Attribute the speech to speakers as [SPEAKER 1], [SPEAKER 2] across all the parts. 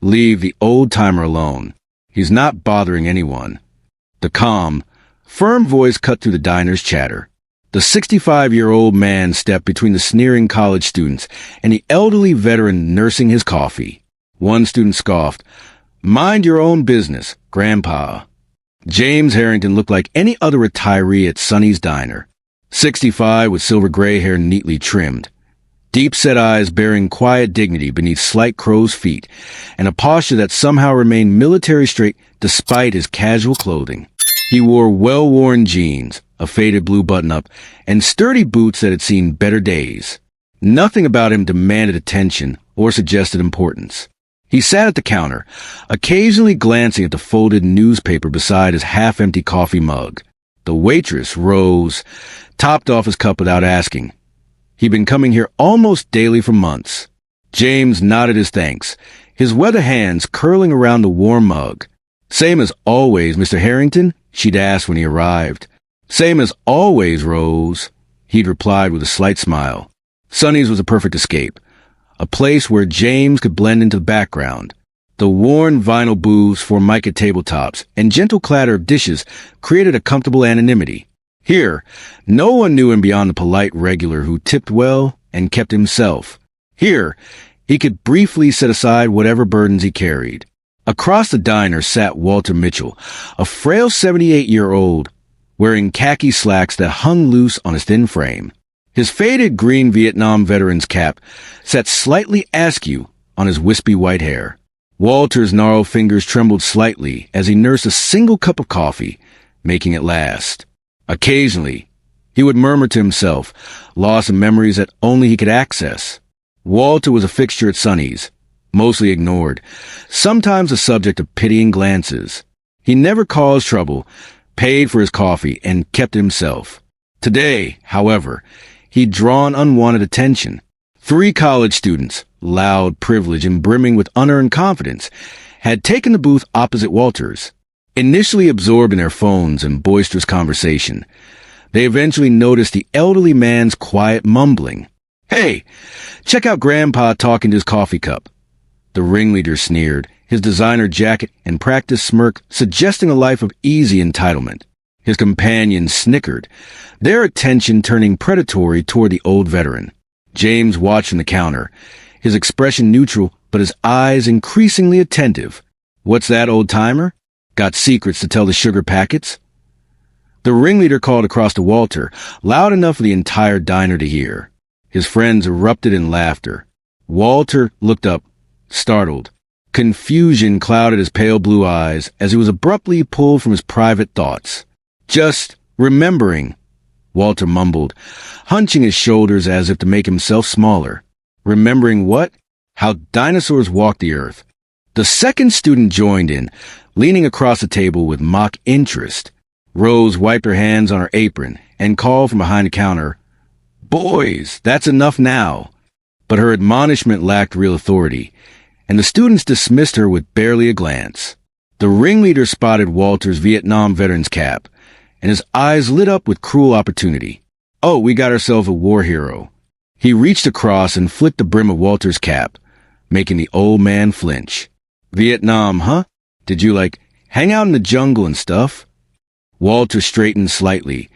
[SPEAKER 1] Leave the old-timer alone. He's not bothering anyone. The calm, firm voice cut through the diner's chatter. The 65-year-old man stepped between the sneering college students and the elderly veteran nursing his coffee. One student scoffed, "Mind your own business, Grandpa." James Harrington looked like any other retiree at Sonny's diner. 65 with silver gray hair neatly trimmed. Deep-set eyes bearing quiet dignity beneath slight crow's feet, and a posture that somehow remained military straight despite his casual clothing. He wore well-worn jeans, a faded blue button-up, and sturdy boots that had seen better days. Nothing about him demanded attention or suggested importance. He sat at the counter, occasionally glancing at the folded newspaper beside his half-empty coffee mug. The waitress, Rose, topped off his cup without asking. He'd been coming here almost daily for months. James nodded his thanks, his weather hands curling around the warm mug. "Same as always, Mr. Harrington?" she'd asked when he arrived. "Same as always, Rose," he'd replied with a slight smile. Sonny's was a perfect escape, a place where James could blend into the background. The worn vinyl booths, formica tabletops, and gentle clatter of dishes created a comfortable anonymity. Here, no one knew him beyond the polite regular who tipped well and kept himself. Here, he could briefly set aside whatever burdens he carried. Across the diner sat Walter Mitchell, a frail 78-year-old, wearing khaki slacks that hung loose on his thin frame. His faded green Vietnam veteran's cap sat slightly askew on his wispy white hair. Walter's gnarled fingers trembled slightly as he nursed a single cup of coffee, making it last. Occasionally, he would murmur to himself, lost in memories that only he could access. Walter was a fixture at Sonny's, mostly ignored, sometimes a subject of pitying glances. He never caused trouble, paid for his coffee, and kept himself. Today, however, he'd drawn unwanted attention. 3 college students, loud, privileged, and brimming with unearned confidence, had taken the booth opposite Walter's. Initially absorbed in their phones and boisterous conversation, they eventually noticed the elderly man's quiet mumbling. "Hey, check out Grandpa talking to his coffee cup." The ringleader sneered, his designer jacket and practiced smirk suggesting a life of easy entitlement. His companions snickered, their attention turning predatory toward the old veteran. James watched from the counter, his expression neutral but his eyes increasingly attentive. "What's that, old-timer? Got secrets to tell the sugar packets?" The ringleader called across to Walter, loud enough for the entire diner to hear. His friends erupted in laughter. Walter looked up, startled. Confusion clouded his pale blue eyes as he was abruptly pulled from his private thoughts. "Just remembering," Walter mumbled, hunching his shoulders as if to make himself smaller. "Remembering what?" "How dinosaurs walked the earth." The second student joined in, leaning across the table with mock interest. Rose wiped her hands on her apron and called from behind the counter, "Boys, that's enough now." But her admonishment lacked real authority, and the students dismissed her with barely a glance. The ringleader spotted Walter's Vietnam veteran's cap, and his eyes lit up with cruel opportunity. "Oh, we got ourselves a war hero." He reached across and flicked the brim of Walter's cap, making the old man flinch. "Vietnam, huh? Did you, hang out in the jungle and stuff?" Walter straightened slightly,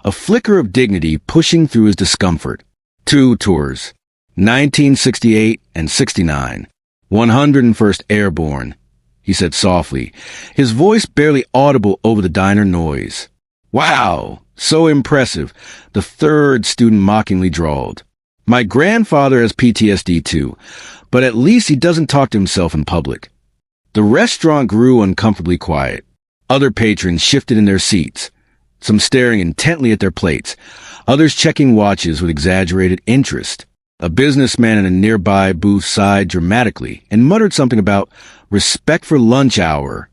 [SPEAKER 1] a flicker of dignity pushing through his discomfort. "2 tours. 1968 and 69. 101st Airborne," he said softly, his voice barely audible over the diner noise. "Wow, so impressive," the third student mockingly drawled. "My grandfather has PTSD too, but at least he doesn't talk to himself in public." The restaurant grew uncomfortably quiet. Other patrons shifted in their seats, some staring intently at their plates, others checking watches with exaggerated interest. A businessman in a nearby booth sighed dramatically and muttered something about respect for lunch hour.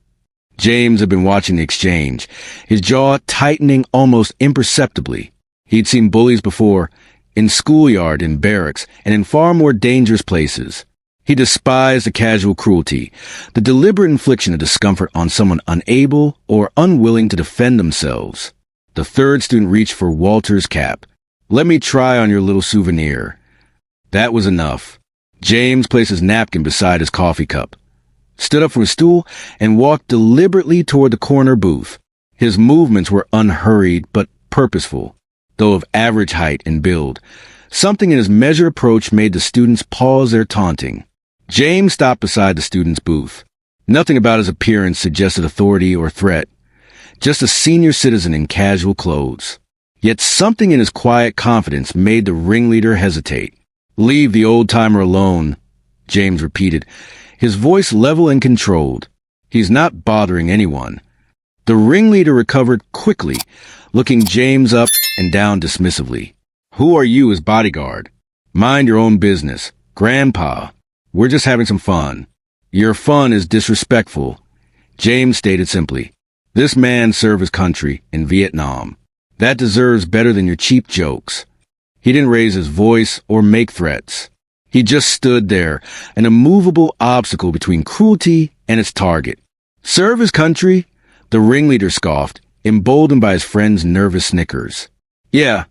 [SPEAKER 1] James had been watching the exchange, his jaw tightening almost imperceptibly. He'd seen bullies before, in schoolyard, in barracks, and in far more dangerous places. He despised the casual cruelty, the deliberate infliction of discomfort on someone unable or unwilling to defend themselves. The third student reached for Walter's cap. "Let me try on your little souvenir." That was enough. James placed his napkin beside his coffee cup. stood up from his stool, and walked deliberately toward the corner booth. His movements were unhurried but purposeful, though of average height and build. Something in his measured approach made the students pause their taunting. James stopped beside the student's booth. Nothing about his appearance suggested authority or threat, just a senior citizen in casual clothes. Yet something in his quiet confidence made the ringleader hesitate. "Leave the old-timer alone," James repeated, his voice level and controlled. "He's not bothering anyone." The ringleader recovered quickly, looking James up and down dismissively. "Who are you as bodyguard? Mind your own business. Grandpa, we're just having some fun." "Your fun is disrespectful," James stated simply. "This man served his country in Vietnam. That deserves better than your cheap jokes." He didn't raise his voice or make threats. He just stood there, an immovable obstacle between cruelty and its target. "Serve his country?" The ringleader scoffed, emboldened by his friend's nervous snickers. "Yeah,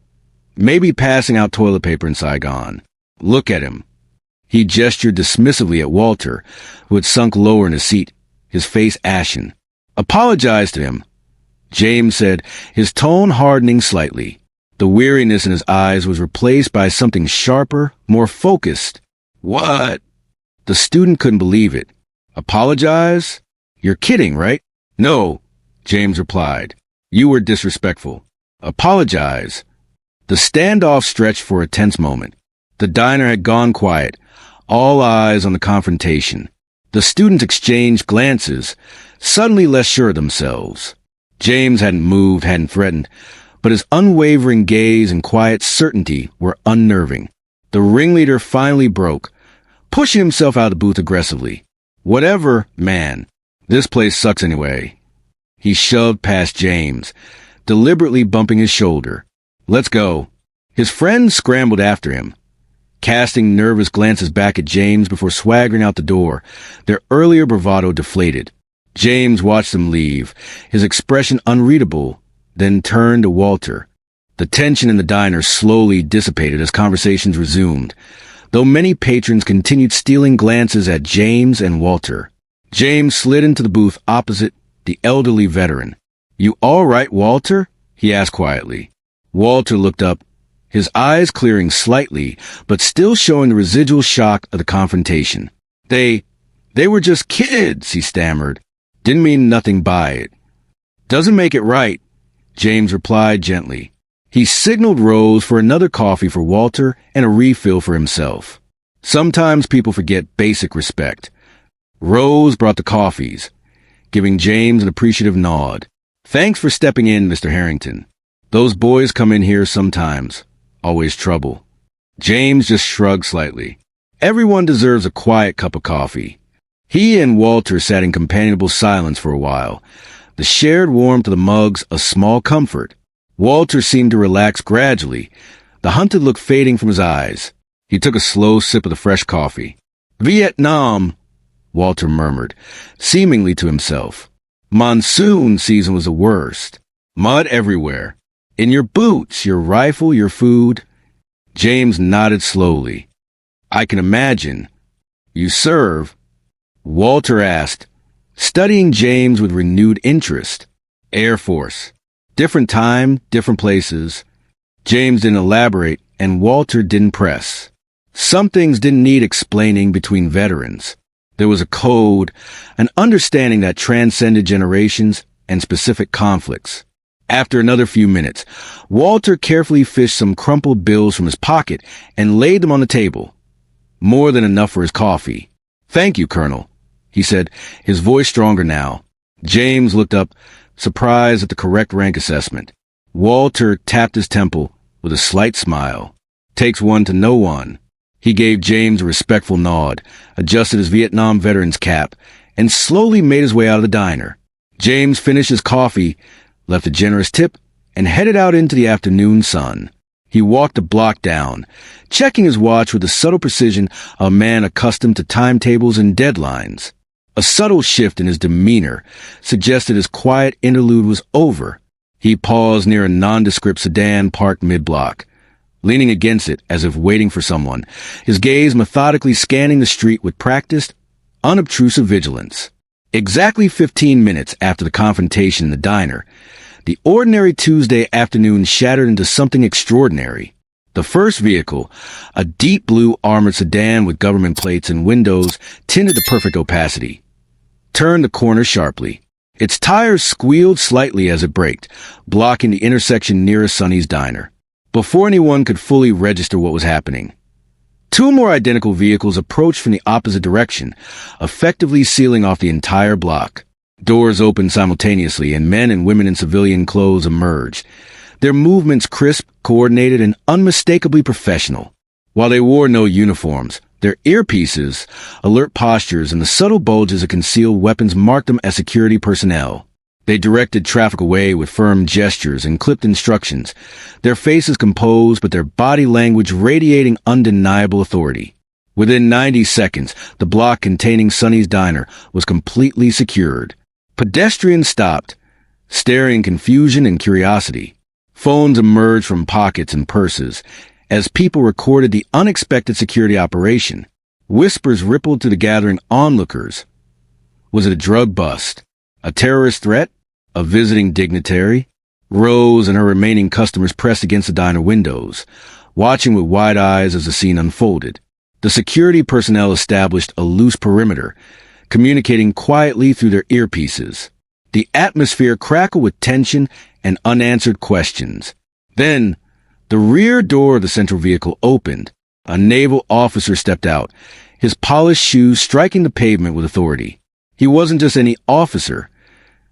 [SPEAKER 1] maybe passing out toilet paper in Saigon. Look at him." He gestured dismissively at Walter, who had sunk lower in his seat, his face ashen. "Apologize to him," James said, his tone hardening slightly. The weariness in his eyes was replaced by something sharper, more focused. "What?" The student couldn't believe it. "Apologize? You're kidding, right?" "No," James replied. "You were disrespectful. Apologize." The standoff stretched for a tense moment. The diner had gone quiet, all eyes on the confrontation. The students exchanged glances, suddenly less sure of themselves. James hadn't moved, hadn't threatened, but his unwavering gaze and quiet certainty were unnerving. The ringleader finally broke, pushing himself out of the booth aggressively. "Whatever, man. This place sucks anyway." He shoved past James, deliberately bumping his shoulder. "Let's go." His friends scrambled after him, casting nervous glances back at James before swaggering out the door, their earlier bravado deflated. James watched them leave, his expression unreadable, then turned to Walter. The tension in the diner slowly dissipated as conversations resumed, though many patrons continued stealing glances at James and Walter. James slid into the booth opposite the elderly veteran. "You all right, Walter?" he asked quietly. Walter looked up, his eyes clearing slightly, but still showing the residual shock of the confrontation. They were just kids," he stammered. "Didn't mean nothing by it." "Doesn't make it right," James replied gently. He signaled Rose for another coffee for Walter and a refill for himself. Sometimes people forget basic respect. Rose brought the coffees, giving James an appreciative nod. "Thanks for stepping in, Mr. Harrington. Those boys come in here sometimes. Always trouble." James just shrugged slightly. Everyone deserves a quiet cup of coffee. He and Walter sat in companionable silence for a while, the shared warmth of the mugs a small comfort. Walter seemed to relax gradually, the hunted look fading from his eyes. He took a slow sip of the fresh coffee. "Vietnam," Walter murmured, seemingly to himself. "Monsoon season was the worst. Mud everywhere. In your boots, your rifle, your food." James nodded slowly. "I can imagine. You serve?" Walter asked, studying James with renewed interest. "Air Force. Different time, different places." James didn't elaborate, and Walter didn't press. Some things didn't need explaining between veterans. There was a code, an understanding that transcended generations and specific conflicts. After another few minutes, Walter carefully fished some crumpled bills from his pocket and laid them on the table. More than enough for his coffee. "Thank you, Colonel," he said, his voice stronger now. James looked up, surprised at the correct rank assessment. Walter tapped his temple with a slight smile. "Takes one to know one." He gave James a respectful nod, adjusted his Vietnam veteran's cap, and slowly made his way out of the diner. James finished his coffee, left a generous tip, and headed out into the afternoon sun. He walked a block down, checking his watch with the subtle precision of a man accustomed to timetables and deadlines. A subtle shift in his demeanor suggested his quiet interlude was over. He paused near a nondescript sedan parked mid-block, leaning against it as if waiting for someone, his gaze methodically scanning the street with practiced, unobtrusive vigilance. Exactly 15 minutes after the confrontation in the diner, the ordinary Tuesday afternoon shattered into something extraordinary. The first vehicle, a deep blue armored sedan with government plates and windows tinted to perfect opacity, turned the corner sharply. Its tires squealed slightly as it braked, blocking the intersection nearest Sonny's diner. Before anyone could fully register what was happening, two more identical vehicles approached from the opposite direction, effectively sealing off the entire block. Doors opened simultaneously, and men and women in civilian clothes emerged, their movements crisp, coordinated, and unmistakably professional. While they wore no uniforms, their earpieces, alert postures, and the subtle bulges of concealed weapons marked them as security personnel. They directed traffic away with firm gestures and clipped instructions, their faces composed but their body language radiating undeniable authority. Within 90 seconds, the block containing Sonny's diner was completely secured. Pedestrians stopped, staring in confusion and curiosity. Phones emerged from pockets and purses as people recorded the unexpected security operation. Whispers rippled to the gathering onlookers. Was it a drug bust? A terrorist threat? A visiting dignitary? Rose and her remaining customers pressed against the diner windows, watching with wide eyes as the scene unfolded. The security personnel established a loose perimeter, communicating quietly through their earpieces. The atmosphere crackled with tension and unanswered questions. Then, the rear door of the central vehicle opened. A naval officer stepped out, his polished shoes striking the pavement with authority. He wasn't just any officer.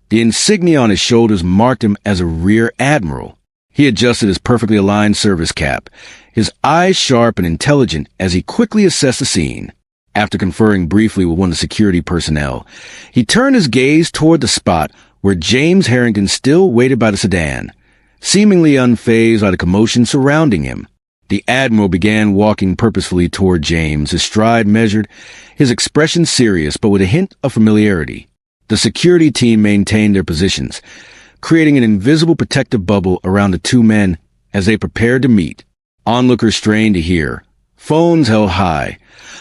[SPEAKER 1] The insignia on his shoulders marked him as a rear admiral. He adjusted his perfectly aligned service cap, his eyes sharp and intelligent as he quickly assessed the scene. After conferring briefly with one of the security personnel, he turned his gaze toward the spot where James Harrington still waited by the sedan, seemingly unfazed by the commotion surrounding him. The Admiral began walking purposefully toward James, his stride measured, his expression serious but with a hint of familiarity. The security team maintained their positions, creating an invisible protective bubble around the two men as they prepared to meet. Onlookers strained to hear, phones held high,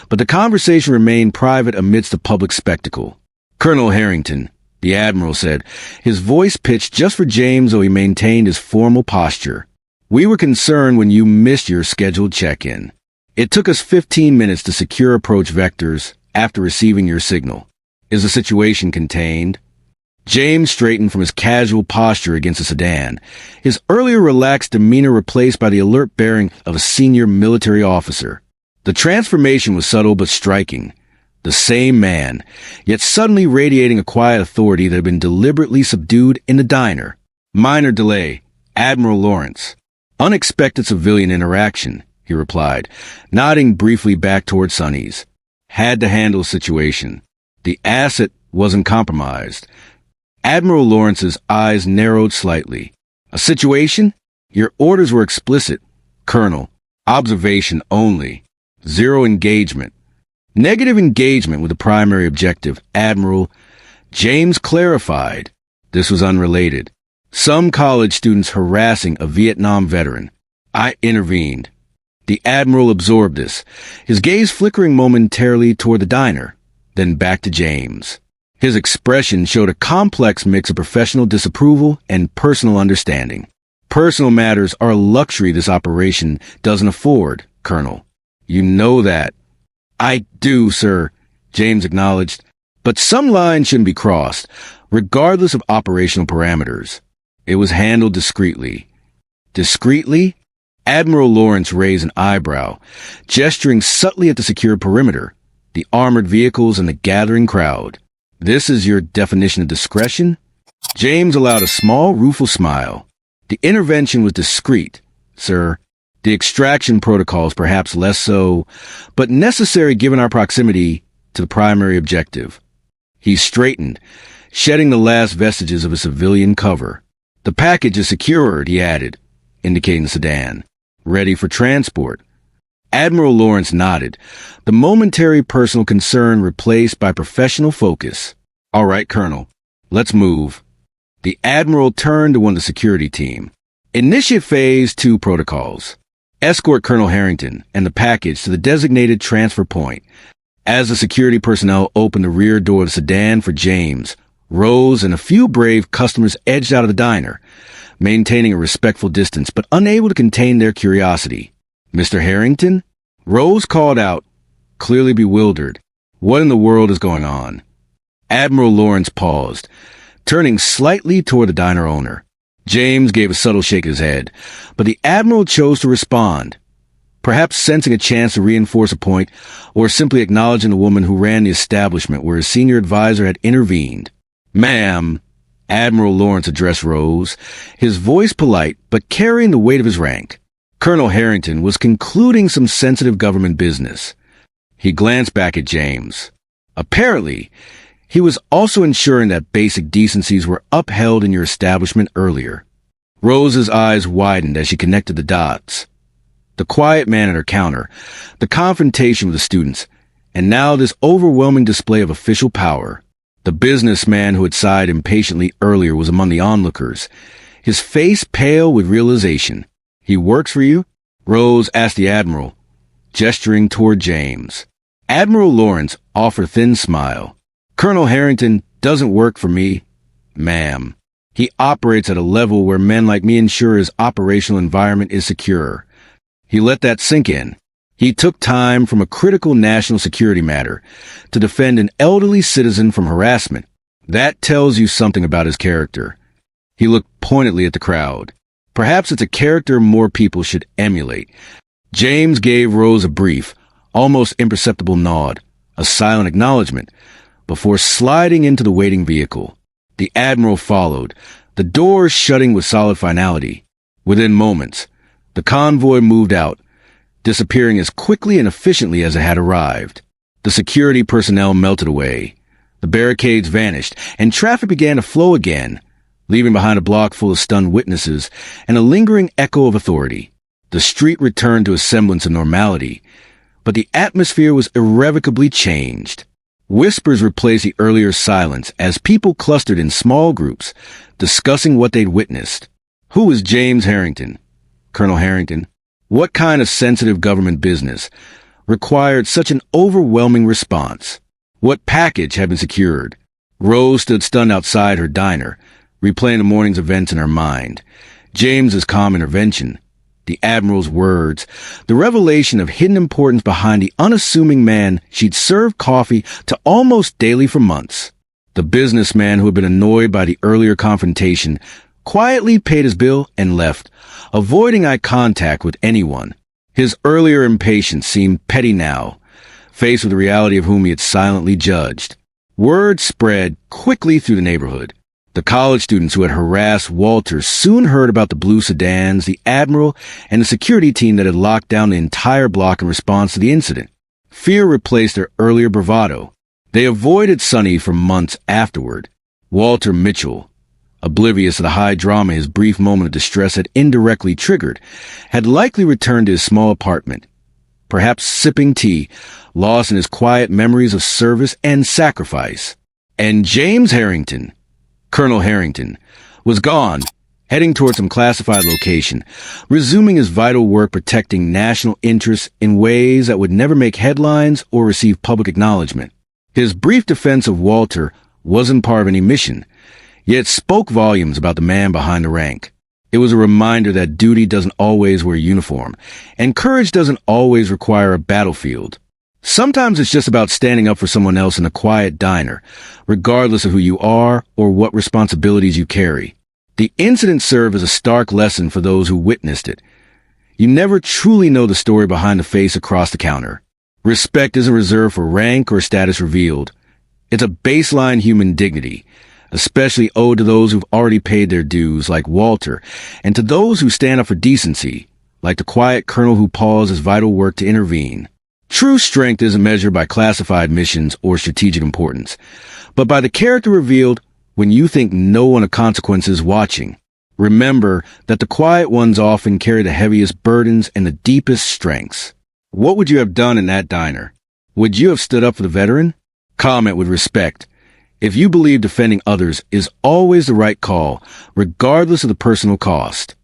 [SPEAKER 1] but the conversation remained private amidst the public spectacle. "Colonel Harrington," the Admiral said, his voice pitched just for James though he maintained his formal posture. "We were concerned when you missed your scheduled check-in. It took us 15 minutes to secure approach vectors after receiving your signal. Is the situation contained?" James straightened from his casual posture against the sedan, his earlier relaxed demeanor replaced by the alert bearing of a senior military officer. The transformation was subtle but striking. The same man, yet suddenly radiating a quiet authority that had been deliberately subdued in the diner. "Minor delay, Admiral Lawrence." "Unexpected civilian interaction," he replied, nodding briefly back toward Sonny's. "Had to handle the situation. The asset wasn't compromised." Admiral Lawrence's eyes narrowed slightly. "A situation? Your orders were explicit, Colonel. Observation only. Zero engagement." "Negative engagement with the primary objective, Admiral." James clarified. This was unrelated. "Some college students harassing a Vietnam veteran. I intervened." The Admiral absorbed this, his gaze flickering momentarily toward the diner, then back to James. His expression showed a complex mix of professional disapproval and personal understanding. "Personal matters are a luxury this operation doesn't afford, Colonel. You know that." "I do, sir," James acknowledged. "But some lines shouldn't be crossed, regardless of operational parameters." It was handled discreetly. Discreetly? Admiral Lawrence raised an eyebrow, gesturing subtly at the secure perimeter, the armored vehicles, and the gathering crowd. "This is your definition of discretion?" James allowed a small, rueful smile. "The intervention was discreet, sir. The extraction protocols perhaps less so, but necessary given our proximity to the primary objective." He straightened, shedding the last vestiges of his civilian cover. "The package is secured," he added, indicating the sedan. "Ready for transport." Admiral Lawrence nodded, the momentary personal concern replaced by professional focus. "All right, Colonel, let's move." The Admiral turned to one of the security team. "Initiate Phase 2 protocols. Escort Colonel Harrington and the package to the designated transfer point. As the security personnel opened the rear door of the sedan for James, Rose and a few brave customers edged out of the diner, maintaining a respectful distance but unable to contain their curiosity. "Mr. Harrington?" Rose called out, clearly bewildered. "What in the world is going on?" Admiral Lawrence paused, turning slightly toward the diner owner. James gave a subtle shake of his head, but the Admiral chose to respond, perhaps sensing a chance to reinforce a point or simply acknowledging the woman who ran the establishment where his senior advisor had intervened. "Ma'am," Admiral Lawrence addressed Rose, his voice polite but carrying the weight of his rank. Colonel Harrington was concluding some sensitive government business. He glanced back at James. Apparently, he was also ensuring that basic decencies were upheld in your establishment earlier. Rose's eyes widened as she connected the dots. The quiet man at her counter, the confrontation with the students, and now this overwhelming display of official power. The businessman who had sighed impatiently earlier was among the onlookers, his face pale with realization. "He works for you?" Rose asked the Admiral, gesturing toward James. Admiral Lawrence offered a thin smile. "Colonel Harrington doesn't work for me, ma'am. He operates at a level where men like me ensure his operational environment is secure." He let that sink in. He took time from a critical national security matter to defend an elderly citizen from harassment. That tells you something about his character. He looked pointedly at the crowd. Perhaps it's a character more people should emulate. James gave Rose a brief, almost imperceptible nod, a silent acknowledgement, before sliding into the waiting vehicle. The Admiral followed, the doors shutting with solid finality. Within moments, the convoy moved out, disappearing as quickly and efficiently as it had arrived. The security personnel melted away. The barricades vanished, and traffic began to flow again, leaving behind a block full of stunned witnesses and a lingering echo of authority. The street returned to a semblance of normality, but the atmosphere was irrevocably changed. Whispers replaced the earlier silence as people clustered in small groups, discussing what they'd witnessed. Who was James Harrington? Colonel Harrington? What kind of sensitive government business required such an overwhelming response? What package had been secured? Rose stood stunned outside her diner, replaying the morning's events in her mind. James's calm intervention, the Admiral's words, the revelation of hidden importance behind the unassuming man she'd served coffee to almost daily for months. The businessman who had been annoyed by the earlier confrontation quietly paid his bill and left, avoiding eye contact with anyone. His earlier impatience seemed petty now, faced with the reality of whom he had silently judged. Word spread quickly through the neighborhood. The college students who had harassed Walter soon heard about the blue sedans, the Admiral, and the security team that had locked down the entire block in response to the incident. Fear replaced their earlier bravado. They avoided Sonny for months afterward. Walter Mitchell, oblivious of the high drama his brief moment of distress had indirectly triggered, had likely returned to his small apartment, perhaps sipping tea, lost in his quiet memories of service and sacrifice. And James Harrington, Colonel Harrington, was gone, heading toward some classified location, resuming his vital work protecting national interests in ways that would never make headlines or receive public acknowledgement. His brief defense of Walter wasn't part of any mission, yet spoke volumes about the man behind the rank. It was a reminder that duty doesn't always wear a uniform, and courage doesn't always require a battlefield. Sometimes it's just about standing up for someone else in a quiet diner, regardless of who you are or what responsibilities you carry. The incident served as a stark lesson for those who witnessed it. You never truly know the story behind the face across the counter. Respect isn't reserved for rank or status revealed. It's a baseline human dignity, especially owed to those who've already paid their dues, like Walter, and to those who stand up for decency, like the quiet colonel who paused his vital work to intervene. True strength isn't measured by classified missions or strategic importance, but by the character revealed when you think no one of consequence is watching. Remember that the quiet ones often carry the heaviest burdens and the deepest strengths. What would you have done in that diner? Would you have stood up for the veteran? Comment with respect. If you believe defending others is always the right call, regardless of the personal cost.